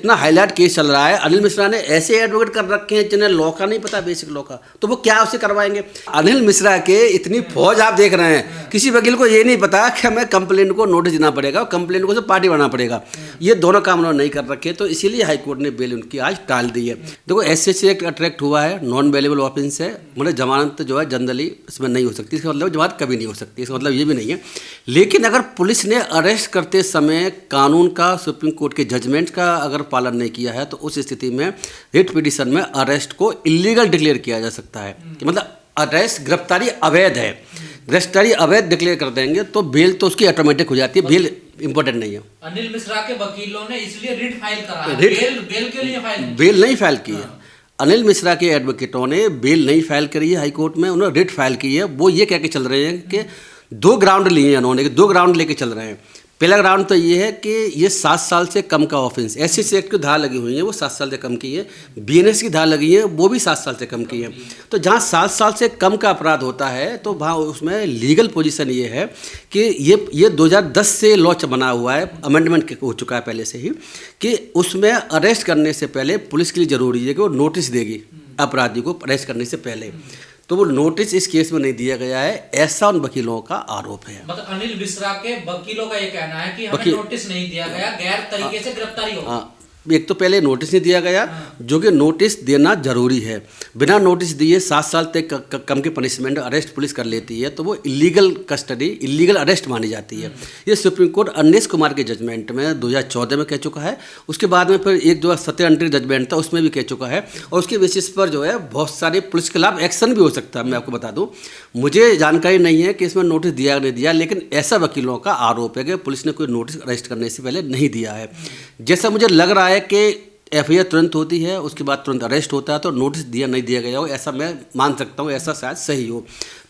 इतना highlight case चल रहा है, अनिल मिश्रा ने ऐसे एडवोकेट कर रखे हैं जिन्हें लॉ का नहीं पता, बेसिक लॉ का, तो वो क्या उसे करवाएंगे। अनिल मिश्रा के इतनी फौज आप देख रहे हैं, किसी वकील को ये नहीं पता कि हमें कंप्लेंट को नोटिस देना पड़ेगा, कंप्लेंट को पार्टी बनाना पड़ेगा। ये दोनों काम उन्होंने नहीं कर रखे, तो इसीलिए हाईकोर्ट ने बेल उनकी आज टाल दी है। देखो SCC एक्ट अट्रैक्ट हुआ है, नॉन बेलेबल ऑफेंस है, मतलब जमानत जो है जनरली इसमें नहीं हो सकती, इसका मतलब जमानत कभी नहीं हो सकती, इसका मतलब ये भी नहीं है। लेकिन अगर पुलिस ने अरेस्ट करते समय कानून का, सुप्रीम कोर्ट के जजमेंट का अगर पालन नहीं किया है, तो उस स्थिति में रिट पिटीशन में अरेस्ट को इलीगल डिक्लेयर किया जा सकता है, कि मतलब अरेस्ट, गिरफ्तारी अवैध है, गिरफ्तारी अवैध डिक्लेयर कर देंगे तो बेल तो उसकी ऑटोमेटिक हो जाती है, बेल इंपॉर्टेंट नहीं है। अनिल मिश्रा के वकीलों ने इसलिए रिट फाइल करा है, बेल के लिए फाइल, बेल नहीं फाइल की है। अनिल मिश्रा के एडवोकेटों ने बेल नहीं फाइल करी है हाईकोर्ट में, उन्होंने रिट फाइल की है। वो ये कह के चल रहे हैं कि 2 ग्राउंड लिए हैं उन्होंने, 2 ग्राउंड लेके चल रहे हैं। पहला ग्राउंड तो ये है कि ये 7 साल से कम का ऑफेंस, SCC एक्ट की धारा लगी हुई है वो 7 साल से कम की है, BNS की धारा लगी है वो भी 7 साल से कम की है। तो जहाँ 7 साल से कम का अपराध होता है तो वहाँ उसमें लीगल पोजीशन ये है कि ये 2010 से लॉ बना हुआ है, अमेंडमेंट हो चुका है पहले से ही, कि उसमें अरेस्ट करने से पहले पुलिस के लिए ज़रूरी है कि वो नोटिस देगी अपराधी को अरेस्ट करने से पहले। तो वो नोटिस इस केस में नहीं दिया गया है, ऐसा उन वकीलों का आरोप है। मतलब अनिल मिश्रा के वकीलों का ये कहना है कि हमें नोटिस नहीं दिया गया, गैर तरीके से गिरफ्तारी हो। हाँ, एक तो पहले नोटिस नहीं दिया गया, जो कि नोटिस देना जरूरी है। बिना नोटिस दिए 7 साल तक कम की पनिशमेंट अरेस्ट पुलिस कर लेती है, तो वो इलीगल कस्टडी, इलीगल अरेस्ट मानी जाती है। ये सुप्रीम कोर्ट अनिश कुमार के जजमेंट में 2014 में कह चुका है। उसके बाद में फिर एक जो सत्यानंतर जजमेंट था उसमें भी कह चुका है, और उसके बेसिस पर जो है बहुत सारे पुलिस के खिलाफ एक्शन भी हो सकता है। मैं आपको बता दूं, मुझे जानकारी नहीं है कि इसमें नोटिस दिया नहीं दिया, लेकिन ऐसा वकीलों का आरोप है कि पुलिस ने कोई नोटिस अरेस्ट करने से पहले नहीं दिया है। जैसा मुझे लग रहा है कि FIR तुरंत होती है, उसके बाद तुरंत अरेस्ट होता है, तो नोटिस दिया नहीं दिया गया हो ऐसा मैं मान सकता हूँ, ऐसा शायद सही हो।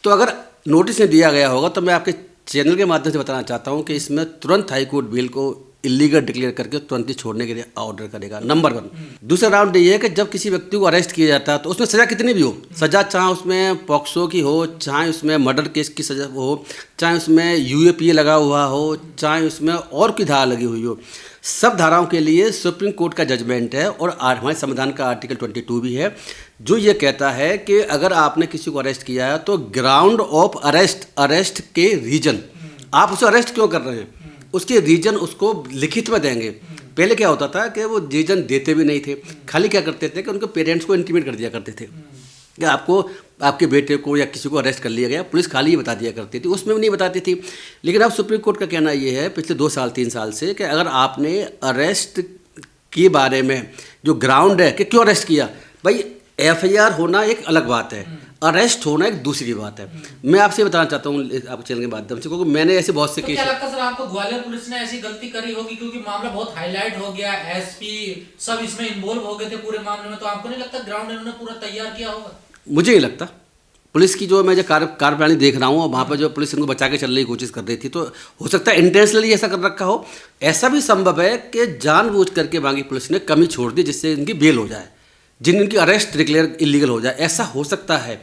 तो अगर नोटिस नहीं दिया गया होगा तो मैं आपके चैनल के माध्यम से बताना चाहता हूँ कि इसमें तुरंत हाईकोर्ट बेल को इलीगल डिक्लेयर करके तुरंत ही छोड़ने के लिए ऑर्डर करेगा, नंबर 1। दूसरा राउंड ये है कि जब किसी व्यक्ति को अरेस्ट किया जाता है तो उसमें सज़ा कितनी भी हो, सज़ा चाहे उसमें पॉक्सो की हो, चाहे उसमें मर्डर केस की सज़ा हो, चाहे उसमें UAPA लगा हुआ हो, चाहे उसमें और की धारा लगी हुई हो, सब धाराओं के लिए सुप्रीम कोर्ट का जजमेंट है। और हमारे संविधान का आर्टिकल 22 भी है, जो ये कहता है कि अगर आपने किसी को अरेस्ट किया है तो ग्राउंड ऑफ अरेस्ट, अरेस्ट के रीजन, आप उसे अरेस्ट क्यों कर रहे हैं उसके रीजन उसको लिखित में देंगे। पहले क्या होता था कि वो रीजन देते भी नहीं थे, खाली क्या करते थे कि उनके पेरेंट्स को इंटीमेट कर दिया करते थे कि आपको, आपके बेटे को या किसी को अरेस्ट कर लिया गया, पुलिस खाली ही बता दिया करती थी, उसमें भी नहीं बताती थी। लेकिन अब सुप्रीम कोर्ट का कहना ये है पिछले 2 साल 3 साल से कि अगर आपने अरेस्ट के बारे में जो ग्राउंड है कि क्यों अरेस्ट किया, भाई FIR होना एक अलग बात है, अरेस्ट होना एक दूसरी बात है। मैं आपसे बताना चाहता हूँ आपके चैनल के माध्यम से, क्योंकि मैंने ऐसे बहुत से तो केस। क्या लगता है सर आपको ग्वालियर पुलिस ने ऐसी गलती करी होगी, क्योंकि मामला बहुत हाईलाइट हो गया, SP सब इसमें इन्वॉल्व हो गए थे पूरे मामले में, तो आपको नहीं लगता ग्राउंड इन्होंने पूरा तैयार किया होगा? मुझे नहीं लगता। पुलिस की जो मैं जो कार्यप्रणाली देख रहा हूँ, वहाँ पर जो पुलिस इनको बचा के चलने की कोशिश कर रही थी, तो हो सकता है इंटेंशनली ऐसा कर रखा हो। ऐसा भी संभव है कि जानबूझ करके वहाँ की पुलिस ने कमी छोड़ दी जिससे इनकी बेल हो जाए, जिनकी अरेस्ट डिक्लेयर इलीगल हो जाए, ऐसा हो सकता है।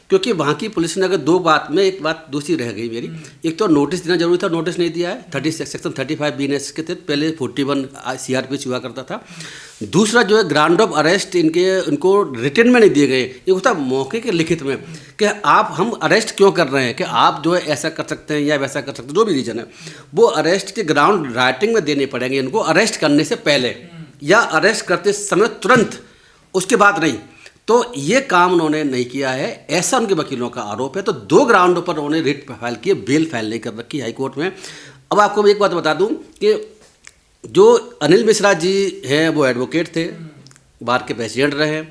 क्योंकि वहाँ की पुलिस ने अगर 2 बात में, एक बात दूसरी रह गई मेरी, एक तो नोटिस देना जरूरी था, नोटिस नहीं दिया है, सेक्शन 35 BNS के तहत, पहले 41 CRPC हुआ करता था। दूसरा जो है ग्राउंड ऑफ अरेस्ट इनको रिटर्न में नहीं दिए गए, ये होता मौके के लिखित में कि आप, हम अरेस्ट क्यों कर रहे हैं, कि आप जो है ऐसा कर सकते हैं या वैसा कर सकते हैं, जो भी रीजन है, वो अरेस्ट के ग्राउंड राइटिंग में देने पड़ेंगे इनको, अरेस्ट करने से पहले या अरेस्ट करते समय तुरंत, उसके बाद नहीं। तो ये काम उन्होंने नहीं किया है, ऐसा उनके वकीलों का आरोप है। तो 2 ग्राउंडों पर उन्होंने रिट फाइल किए, बेल फाइल नहीं कर रखी हाईकोर्ट में। अब आपको एक बात बता दूं कि जो अनिल मिश्रा जी हैं वो एडवोकेट थे, बार के प्रेसिडेंट रहे।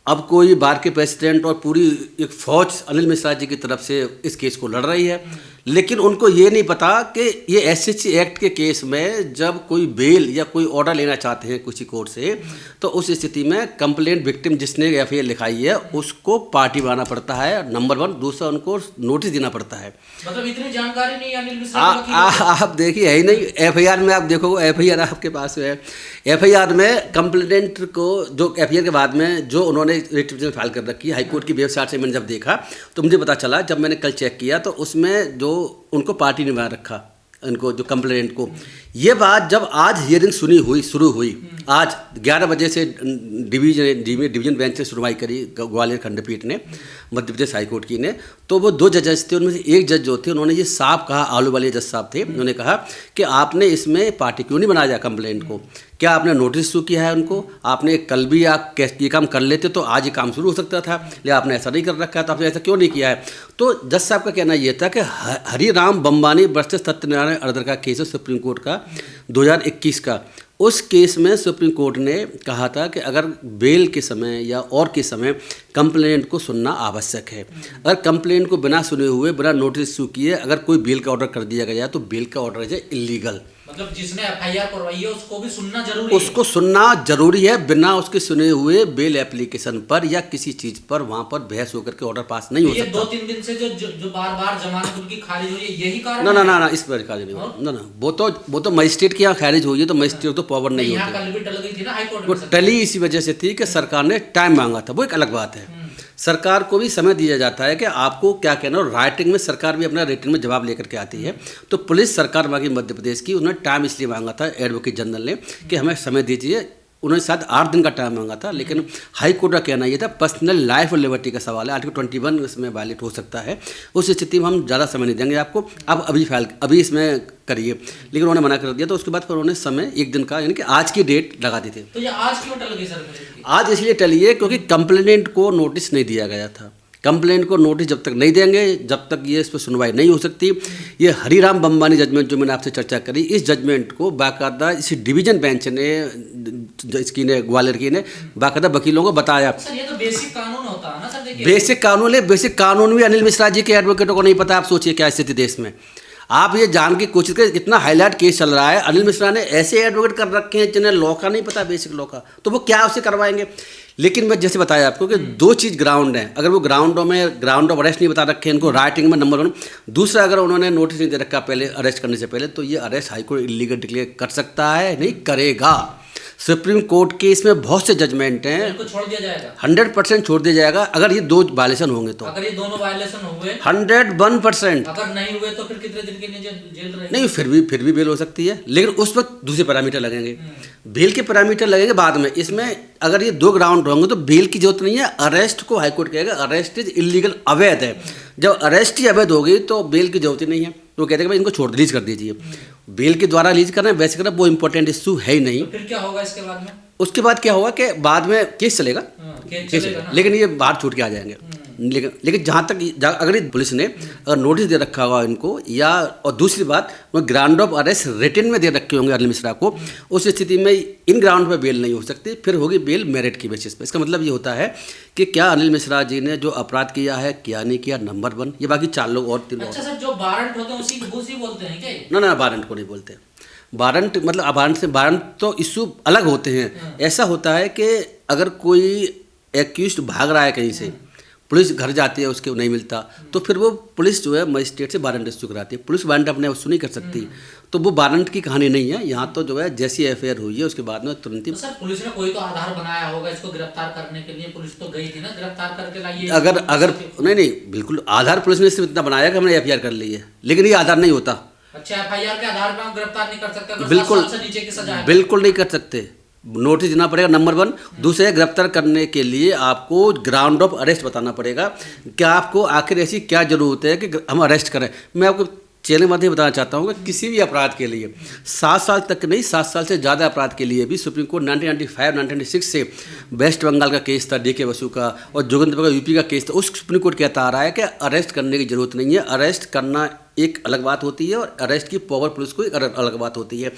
अब कोई बार के प्रेसिडेंट और पूरी एक फौज अनिल मिश्रा जी की तरफ से इस केस को लड़ रही है, लेकिन उनको ये नहीं पता कि ये SCC एक्ट के केस में जब कोई बेल या कोई ऑर्डर लेना चाहते हैं किसी कोर्ट से, तो उस स्थिति में कंप्लेंट विक्टिम जिसने FIR लिखाई है उसको पार्टी बनाना पड़ता है, नंबर 1। दूसरा, उनको नोटिस देना पड़ता है। मतलब इतनी जानकारी नहीं अनिल मिश्रा की? आप देखिए, है ही नहीं। FIR में आप देखो, FIR आपके पास है, FIR में कंप्लेंट को जो FIR के बाद में जो उन्होंने रिट पिटीशन फाइल कर रखी है, हाईकोर्ट की वेबसाइट से मैंने जब देखा तो मुझे पता चला, जब मैंने कल चेक किया तो उसमें जो उनको पार्टी ने बना रखा इनको जो कंप्लेंट को। ये बात जब आज हियरिंग शुरू हुई आज 11 बजे से डिवीजन बेंच से सुनवाई करी ग्वालियर खंडपीठ ने, मध्य प्रदेश हाईकोर्ट की ने, तो वो 2 जजेस थे, उनमें से एक जज जो थे उन्होंने ये साफ कहा, आलू वाले जज साहब थे, उन्होंने कहा कि आपने इसमें पार्टी क्यों नहीं बनाया कंप्लेंट को, क्या आपने नोटिस इशू किया है उनको, आपने कल भी आप ये काम कर लेते तो आज ये काम शुरू हो सकता था, लेकिन आपने ऐसा नहीं कर रखा है, तो आपने ऐसा क्यों नहीं किया है। तो जज साहब का कहना ये था कि हरिराम बम्बानी वर्सेस सत्यनारायण अर्दर का केस है सुप्रीम कोर्ट का 2021 का, उस केस में सुप्रीम कोर्ट ने कहा था कि अगर बेल के समय या और के समय कंप्लेंट को सुनना आवश्यक है, अगर कंप्लेंट को बिना सुने हुए बिना नोटिस इशू किए अगर कोई बेल का ऑर्डर कर दिया गया तो बेल का ऑर्डर है इलीगल। मतलब जिसने एफआईआर करवाई है उसको भी सुनना जरूरी है, उसको सुनना जरूरी है, बिना उसके सुने हुए बेल एप्लीकेशन पर या किसी चीज पर वहां पर बहस होकर के ऑर्डर पास नहीं हो सकता। 2-3 दिन से जो बार-बार जमानत उनकी खारिज हुई है यही कारण है? ना इस पर खारिज नहीं हो, ना वो तो मजिस्ट्रेट की यहाँ खारिज हुई है, तो मजिस्ट्रेट तो पावर नहीं होती। कल भी टल गई थी ना हाईकोर्ट वो टली इसी वजह से थी कि सरकार ने टाइम मांगा था, वो एक अलग बात है। सरकार को भी समय दिया जाता है कि आपको क्या कहना, और राइटिंग में सरकार भी अपना रिटन में जवाब लेकर के आती है। तो पुलिस सरकार मांगी मध्य प्रदेश की, उन्होंने टाइम इसलिए मांगा था एडवोकेट जनरल ने कि हमें समय दीजिए, उन्होंने शायद 8 दिन का टाइम मांगा था, लेकिन हाई कोर्ट का कहना ये था पर्सनल लाइफ और लिबर्टी का सवाल है, आर्टिकल 21 इसमें वायलेट हो सकता है, उस स्थिति में हम ज़्यादा समय नहीं देंगे आपको, आप अभी इसमें करिए, लेकिन उन्होंने मना कर दिया। तो उसके बाद फिर उन्होंने समय 1 दिन का यानी कि आज की डेट लगा दी थी। तो ये आज क्यों टल गई सर? आज इसलिए टली है क्योंकि कंप्लेनेंट को नोटिस नहीं दिया गया था। कंप्लेंट को नोटिस जब तक नहीं देंगे, जब तक ये इस पर सुनवाई नहीं हो सकती। ये हरिराम बम्बानी जजमेंट जो मैंने आपसे चर्चा करी, इस जजमेंट को बाकायदा इसी डिवीजन बेंच ने इसकी ने ग्वालियर की ने बाकायदा वकीलों को बताया। सर ये तो बेसिक कानून होता है ना सर, देखिए बेसिक कानून भी अनिल मिश्रा जी के एडवोकेटों को नहीं पता। आप सोचिए क्या स्थिति देश में, आप ये जान की कोशिश करें, इतना हाईलाइट केस चल रहा है, अनिल मिश्रा ने ऐसे एडवोकेट कर रखे हैं जिन्हें लॉ का नहीं पता, बेसिक लॉ का, तो वो क्या उससे करवाएंगे। लेकिन मैं जैसे बताया आपको कि 2 चीज़ ग्राउंड है, अगर वो ग्राउंड ऑफ अरेस्ट नहीं बता रखे हैं इनको राइटिंग में, नंबर 1। दूसरा, अगर उन्होंने नोटिस नहीं दे रखा पहले अरेस्ट करने से पहले, तो ये अरेस्ट हाईकोर्ट इलीगल डिक्लेयर कर सकता है, नहीं करेगा। सुप्रीम कोर्ट के इसमें बहुत से जजमेंट हैं, इनको छोड़ दिया जाएगा, 100% छोड़ दिया जाएगा अगर ये 2 वायलेशन होंगे तो। अगर ये दोनों वायलेशन हुए 101%, अगर नहीं हुए तो फिर कितने दिन के लिए जेल रहेगी? नहीं, फिर भी बेल हो सकती है, लेकिन उस वक्त दूसरे पैरामीटर लगेंगे, बेल के पैरामीटर लगेंगे बाद में। इसमें अगर ये 2 ग्राउंड होंगे तो बेल की जरूरत नहीं है। अरेस्ट को हाईकोर्ट कहेगा अरेस्ट इज इलीगल, अवैध है। जब अरेस्ट ही अवैध होगी तो बेल की जरूरत ही नहीं है, तो कहते हैं भाई इनको छोड़ रिलीज कर दीजिए। बेल के द्वारा रिलीज करना वैसे करना वो इंपॉर्टेंट इशू है ही नहीं। तो फिर क्या होगा इसके बाद में? उसके बाद क्या होगा कि बाद में केस चलेगा, लेकिन ये बाहर छूट के आ जाएंगे। लेकिन जहाँ तक अगर पुलिस ने अगर नोटिस दे रखा होगा इनको, या और दूसरी बात ग्राउंड ऑफ अरेस्ट रिटन में दे रखे होंगे अनिल मिश्रा को, उस स्थिति में इन ग्राउंड पर बेल नहीं हो सकती, फिर होगी बेल मेरिट की बेसिस पर। इसका मतलब ये होता है कि क्या अनिल मिश्रा जी ने जो अपराध किया है, क्या नहीं किया, नंबर 1, ये बाकी 4 लोग और 3 लोग। अच्छा सर, जो वारंट होते हैं उसी बोलते हैं क्या? ना वारंट को नहीं बोलते। वारंट मतलब वारंट तो इशू अलग होते हैं। ऐसा होता है कि अगर कोई एक्यूज्ड भाग रहा है कहीं से, पुलिस घर जाती है, उसके नहीं मिलता, तो फिर वो पुलिस जो है मजिस्ट्रेट से वारंट इशू कराती है। पुलिस वारंट अपने इशू नहीं कर सकती, तो वो वारंट की कहानी नहीं है। यहाँ तो जो है जैसी एफआईआर हुई है उसके बाद में तुरंत ही। तो सर पुलिस ने कोई तो आधार बनाया होगा इसको गिरफ्तार करने के लिए, पुलिस तो गई थी ना गिरफ्तार करके लाइए। अगर नहीं बिल्कुल आधार पुलिस ने सिर्फ इतना बनाया कि हमने एफआईआर कर ली है, लेकिन ये आधार नहीं होता। अच्छा, एफआईआर के आधार पर हम गिरफ्तार नहीं कर सकते? बिल्कुल, 7 साल से नीचे की सजा है? बिल्कुल नहीं कर सकते। नोटिस देना पड़ेगा, नंबर 1। दूसरे, गिरफ्तार करने के लिए आपको ग्राउंड ऑफ अरेस्ट बताना पड़ेगा कि आपको आखिर ऐसी क्या जरूरत है कि हम अरेस्ट करें। मैं आपको चैनल माध्यम बताना चाहता हूँ कि किसी भी अपराध के लिए 7 साल तक नहीं, 7 साल से ज़्यादा अपराध के लिए भी सुप्रीम कोर्ट 1995-1996 से वेस्ट बंगाल का केस था, डीके बसु का, और जोगिंदर का यूपी का केस था, उस सुप्रीम कोर्ट कहता आ रहा है कि अरेस्ट करने की जरूरत नहीं है। अरेस्ट करना एक अलग बात होती है और अरेस्ट की पावर पुलिस को एक अलग बात होती है।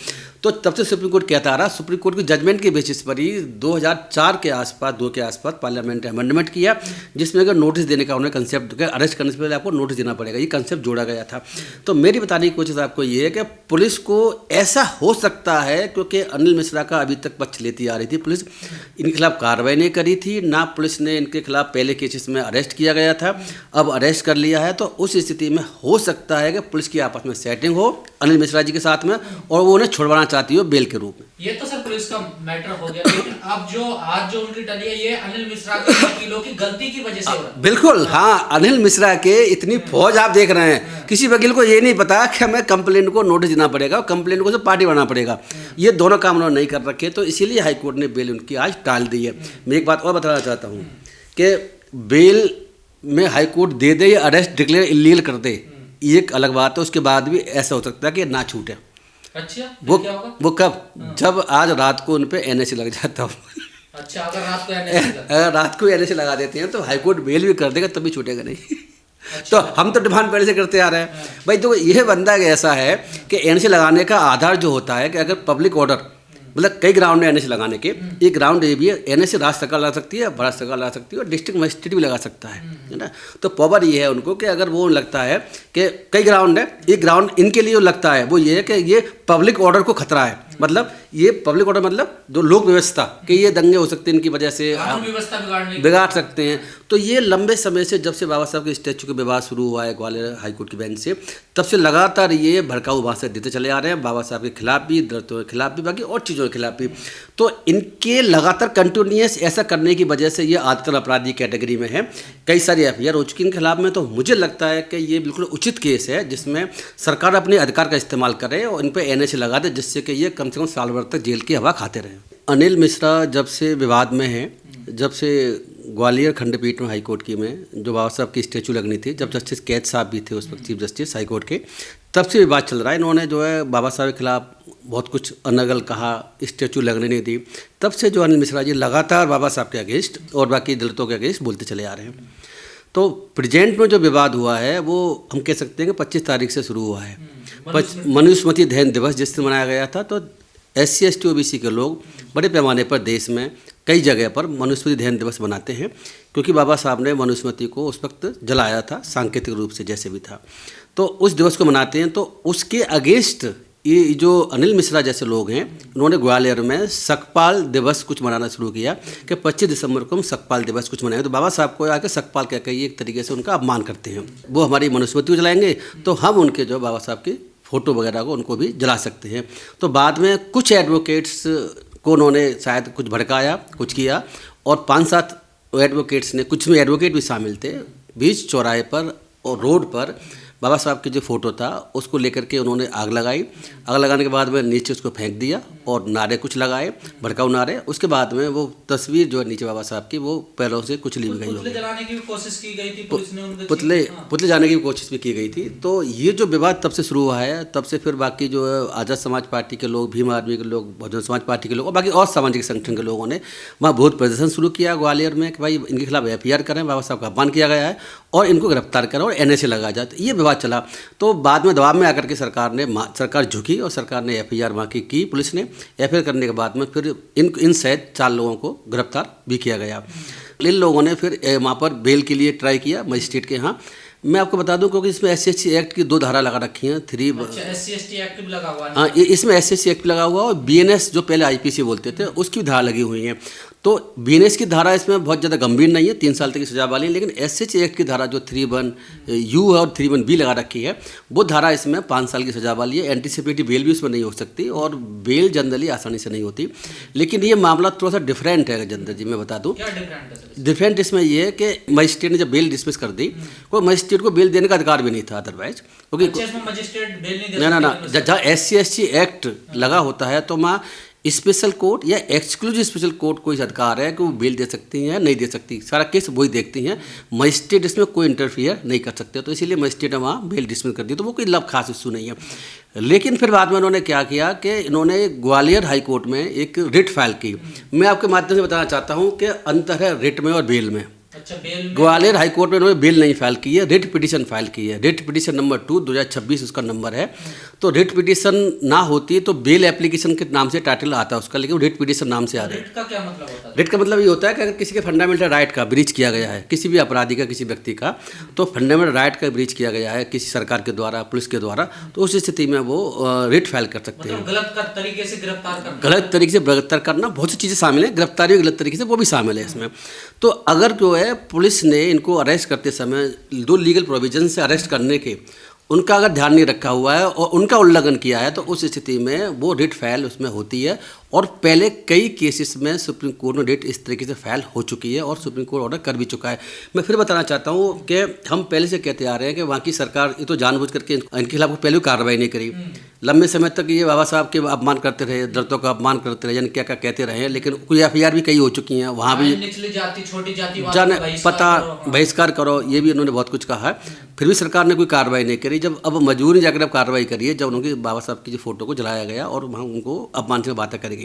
तो तब से सुप्रीम कोर्ट कहता आ रहा, सुप्रीम कोर्ट की जजमेंट के बेसिस पर ही 2004 के आसपास, 2 के आसपास पार्लियामेंट ने अमेंडमेंट किया, जिसमें अगर नोटिस देने का उन्होंने कंसेप्ट, अरेस्ट करने से पहले आपको नोटिस देना पड़ेगा, ये कंसेप्ट जोड़ा गया था। तो मेरी बताने की कोशिश आपको ये है कि पुलिस को ऐसा हो सकता है, क्योंकि अनिल मिश्रा का अभी तक पक्ष लेती आ रही थी पुलिस, इनके खिलाफ कार्रवाई नहीं करी थी ना, पुलिस ने इनके खिलाफ पहले केसेस में अरेस्ट किया गया था, अब अरेस्ट कर लिया है, तो उस स्थिति में हो सकता है है कि पुलिस की आपस में सेटिंग हो अनिल मिश्रा जी के साथ में, और वो उन्हें छुड़वाना चाहती हो बेल के रूप में। ये तो सर पुलिस का मैटर हो गया, लेकिन अब जो आज जो उनकी टली है ये अनिल मिश्रा के वकीलों की गलती की वजह से हो रहा है। बिल्कुल, हाँ, अनिल मिश्रा के इतनी फौज आप देख रहे हैं, किसी वकील को ये नहीं पता कि हमें कंप्लेंट को नोटिस देना पड़ेगा और कंप्लेंट को पार्टी बनाना पड़ेगा। ये दोनों काम उन्होंने नहीं कर रखे, तो इसीलिए हाईकोर्ट ने बेल उनकी आज टाल दी है। मैं एक बात और बताना चाहता हूँ कि बेल में हाईकोर्ट दे दे या अरेस्ट डिक्लेयर इलीगल कर दे, ये एक अलग बात है। उसके बाद भी ऐसा हो सकता है कि ना छूटे। अच्छा, वो क्या होगा? वो कब? जब आज रात को उन पे एनएसए लग जाता हो। अच्छा, अगर रात को एनएसए अगर रात को एनएसए लगा देते हैं तो हाईकोर्ट बेल भी कर देगा, तभी छूटेगा नहीं। तो हम तो डिमांड पहले से करते आ रहे हैं भाई। तो यह बंदा ऐसा है कि एनएसए लगाने का आधार जो होता है कि अगर पब्लिक ऑर्डर, मतलब कई ग्राउंड है एनएसए लगाने के, एक ग्राउंड ये भी है, एनएसए राज्य सरकार लगा सकती है, भारत सरकार लगा सकती है और डिस्ट्रिक्ट मजिस्ट्रेट भी लगा सकता है ना। तो पावर ये है उनको कि अगर वो लगता है कि कई ग्राउंड है, एक ग्राउंड इनके लिए लगता है वो ये है कि ये पब्लिक ऑर्डर को खतरा है, मतलब ये पब्लिक ऑर्डर मतलब जो लोक व्यवस्था कि ये दंगे हो सकते हैं इनकी वजह से, व्यवस्था बिगाड़ सकते हैं। तो ये लंबे समय से, जब से बाबा साहब के स्टैचू के विवाद शुरू हुआ है ग्वालियर हाईकोर्ट की बेंच से, तब से लगातार ये भड़काऊ भाषण देते चले आ रहे हैं बाबा साहब के खिलाफ भी, दलितों के खिलाफ भी, बाकी और चीज़ों के खिलाफ भी। तो इनके लगातार कंटिन्यूस ऐसा करने की वजह से ये आदतन अपराधी कैटेगरी में है। कई सारी एफआईआर हो चुकी इनके खिलाफ में। तो मुझे लगता है कि ये बिल्कुल उचित केस है जिसमें सरकार अपने अधिकार का इस्तेमाल करे और इन पर एनएसए लगा दे, जिससे कि ये कम से कम साल भर तक जेल की हवा खाते रहें। अनिल मिश्रा जब से विवाद में है, जब से ग्वालियर खंडपीठ में हाईकोर्ट की में जो बाबा साहब की स्टैचू लगनी थी, जब जस्टिस कैद साहब भी थे उस वक्त चीफ जस्टिस हाईकोर्ट के, तब से विवाद चल रहा है। इन्होंने जो है बाबा साहब के खिलाफ बहुत कुछ अनगल कहा, स्टैचू लगने नहीं दी। तब से जो अनिल मिश्रा जी लगातार बाबा साहब के अगेंस्ट और बाकी दलितों के अगेंस्ट बोलते चले आ रहे हैं। तो प्रेजेंट में जो विवाद हुआ है वो हम कह सकते हैं कि 25 तारीख से शुरू हुआ है। मनुस्मृति दहन दिवस जिस दिन मनाया गया था, तो SC ST OBC के लोग बड़े पैमाने पर देश में कई जगह पर मनुस्मृति दहन दिवस मनाते हैं, क्योंकि बाबा साहब ने मनुस्मृति को उस वक्त जलाया था, सांकेतिक रूप से जैसे भी था। तो उस दिवस को मनाते हैं। तो उसके अगेंस्ट ये जो अनिल मिश्रा जैसे लोग हैं, उन्होंने ग्वालियर में सकपाल दिवस कुछ मनाना शुरू किया कि 25 दिसंबर को हम सकपाल दिवस कुछ मनाएंगे। तो बाबा साहब को आके सकपाल कह के एक तरीके से उनका अपमान करते हैं। वो हमारी मनुस्मृति को जलाएंगे तो हम उनके जो बाबा साहब की फ़ोटो वगैरह को उनको भी जला सकते हैं। तो बाद में कुछ एडवोकेट्स को उन्होंने शायद कुछ भड़काया, कुछ किया, और 5-7 एडवोकेट्स ने, कुछ में एडवोकेट भी शामिल थे, बीच चौराहे पर और रोड पर बाबा साहब की जो फ़ोटो था उसको लेकर के उन्होंने आग लगाई। आग लगाने के बाद में नीचे उसको फेंक दिया और नारे कुछ लगाए, भड़काऊ नारे। उसके बाद में वो तस्वीर जो है नीचे बाबा साहब की, वो पैरों से कुछ ली गई होगी। पुतले जलाने की भी कोशिश की गई थी पुलिस ने, उनके पुतले जाने की कोशिश भी की गई थी। तो ये जो विवाद तब से शुरू हुआ है, तब से फिर बाकी जो आज़ाद समाज पार्टी के लोग, भीम आर्मी के लोग, बहुजन समाज पार्टी के लोग और बाकी और सामाजिक संगठन के लोगों ने वहाँ बहुत प्रदर्शन शुरू किया ग्वालियर में कि भाई इनके खिलाफ FIR करें, बाबा साहब का अपमान किया गया है और इनको गिरफ्तार करें और NSA लगा जाए। तो ये विवाद चला। तो बाद में दबाव में आकर के सरकार झुकी और सरकार ने FIR वहाँ की पुलिस ने। FIR करने के बाद में फिर इन शायद 4 लोगों को गिरफ्तार भी किया गया। इन लोगों ने फिर वहाँ पर बेल के लिए ट्राई किया मजिस्ट्रेट के यहाँ। मैं आपको बता दूं क्योंकि इसमें SC ST एक्ट की 2 धारा लगा रखी हैं। SC ST एक्ट भी लगा हुआ है। हाँ, इसमें SC ST एक्ट लगा हुआ और BNS जो पहले IPC बोलते थे उसकी धारा लगी हुई है। तो BNS की धारा इसमें बहुत ज़्यादा गंभीर नहीं है, 3 साल तक की सजा वाली है, लेकिन SH एक्ट की धारा जो 31U और 31B लगा रखी है, वो धारा इसमें 5 साल की सजा वाली है। एंटीसिपेटरी बेल भी उसमें नहीं हो सकती और बेल जनरली आसानी से नहीं होती। लेकिन ये मामला थोड़ा सा डिफरेंट है जनरल जी, मैं बता दूँ। डिफरेंट इसमें ये है कि मजिस्ट्रेट ने जब बेल डिसमिस कर दी, कोई मजिस्ट्रेट को बेल देने का अधिकार भी नहीं था अदरवाइज, क्योंकि ना जहाँ SC ST एक्ट लगा होता है तो वहाँ स्पेशल कोर्ट या एक्सक्लूसिव स्पेशल कोर्ट को इस अधिकार है कि वो बेल दे सकती हैं या नहीं दे सकती, सारा केस वही देखती हैं। मजिस्ट्रेट इसमें कोई इंटरफियर नहीं कर सकते। तो इसीलिए मजिस्ट्रेट ने वहाँ बेल डिसमिस कर दी, तो वो कोई खास इशू नहीं है। लेकिन फिर बाद में उन्होंने क्या किया कि इन्होंने ग्वालियर हाई कोर्ट में एक रिट फाइल की। मैं आपके माध्यम से बताना चाहता हूँ कि अंतर है रिट में और बेल में। अच्छा, बेल में ग्वालियर हाई कोर्ट में उन्होंने बेल नहीं फाइल की है, रिट पिटीशन फाइल की है। रिट पिटीशन नंबर 2 2026 उसका नंबर है। तो रिट पिटीशन ना होती तो बेल एप्लीकेशन के नाम से टाइटल आता है उसका, लेकिन रिट पिटीशन नाम से आ रहा है। रिट का क्या मतलब होता है? रिट का मतलब ये होता है कि अगर किसी के फंडामेंटल राइट का ब्रीच किया गया है, किसी भी अपराधी का, किसी व्यक्ति का, तो फंडामेंटल राइट का ब्रीच किया गया है किसी सरकार के द्वारा, पुलिस के द्वारा, तो उस स्थिति में वो रिट फाइल कर सकते हैं। गलत तरीके से गिरफ्तार करना, गलत तरीके से गिरफ्तार करना, बहुत सी चीज़ें शामिल हैं, गिरफ्तारी गलत तरीके से वो भी शामिल है इसमें। तो अगर जो है पुलिस ने इनको अरेस्ट करते समय 2 लीगल प्रोविजन से अरेस्ट करने के, उनका अगर ध्यान नहीं रखा हुआ है और उनका उल्लंघन किया है तो उस स्थिति में वो रिट फाइल उसमें होती है। और पहले कई केसेस में सुप्रीम कोर्ट में रिट इस तरीके से फाइल हो चुकी है और सुप्रीम कोर्ट ऑर्डर कर भी चुका है। मैं फिर बताना चाहता हूँ कि हम पहले से कहते आ रहे हैं कि वहाँ की सरकार ये तो जानबूझ करके इनके खिलाफ पहले भी कार्रवाई नहीं करी। लंबे समय तक ये बाबा साहब के अपमान करते रहे, दलितों का अपमान करते रहे, यानी क्या क्या कहते रहे, लेकिन कोई FIR भी कई हो चुकी हैं वहाँ भी। निचली जाति छोटी जाति जाने पता बहिष्कार करो, ये भी उन्होंने बहुत कुछ कहा है, फिर भी सरकार ने कोई कार्रवाई नहीं करी। जब अब मजबूरी जाकर अब कार्रवाई करिए, जब उनकी बाबा साहब की जो फोटो को जलाया गया और वहाँ उनको अपमानजनक बातें करी गई।